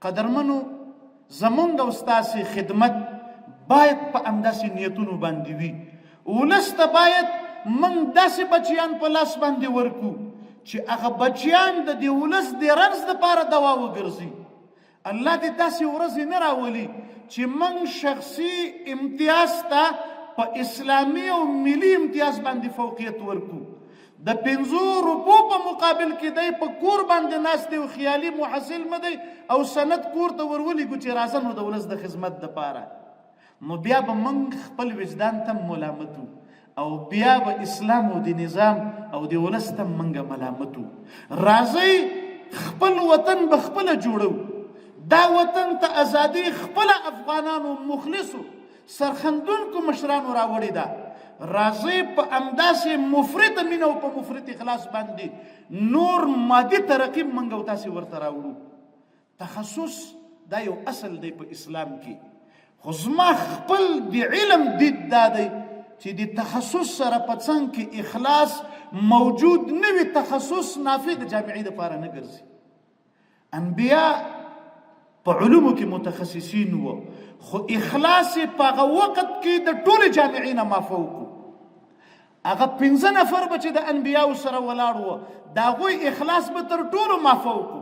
قدرمنو زمونږ او ستاسې خدمت باید په همداسې نیتونو باندې وي. ولس ته باید موږ داسې بچیان په لاس باندې ورکو چې هغه بچیان د دې ولس د رنځ دپاره دوا وګرځي. الله دې داسې ورځې نه راولي چې موږ شخصي امتیاز ته په اسلامي او ملي امتیاز باندې فوقیت ورکو. د 5 روپو په مقابل کې دی په کور باندې ناست دی او خیالي محصل مه دی او سند کور ته ورولېږو چې راځه نو د ولس د خدمت دپاره. نو بیا به موږ خپل وجدان ته ملامتو او بیا به اسلام او د نظام او د ولس ته موږ ملامتو. راځئ خپل وطن به خپله جوړو. دا وطن ته ازادي خپله افغانانو مخلصو سرخندونکو مشرانو راوړې ده. راځئ په همداسې مفرطه مینه او په مفرط اخلاص باندې نور مادي ترقي موږ او تاسې ورته راوړو. تخصص دا یو اصل دی په اسلام کې، خو زما خپل د علم دید دا دی چې د تخصص سره په څنګ کې اخلاص موجود نه وي، تخصص نافع د جامعې دپاره نه ګرځي. انبیا په علومو کې متخصصین وو، خو اخلاص یې په هغه وخت کې د ټولې جامعې نه مافوق و. هغه 5 نفر به چې د انبیاو سره ولاړ وو د هغوی اخلاص به تر ټولو مافوق و.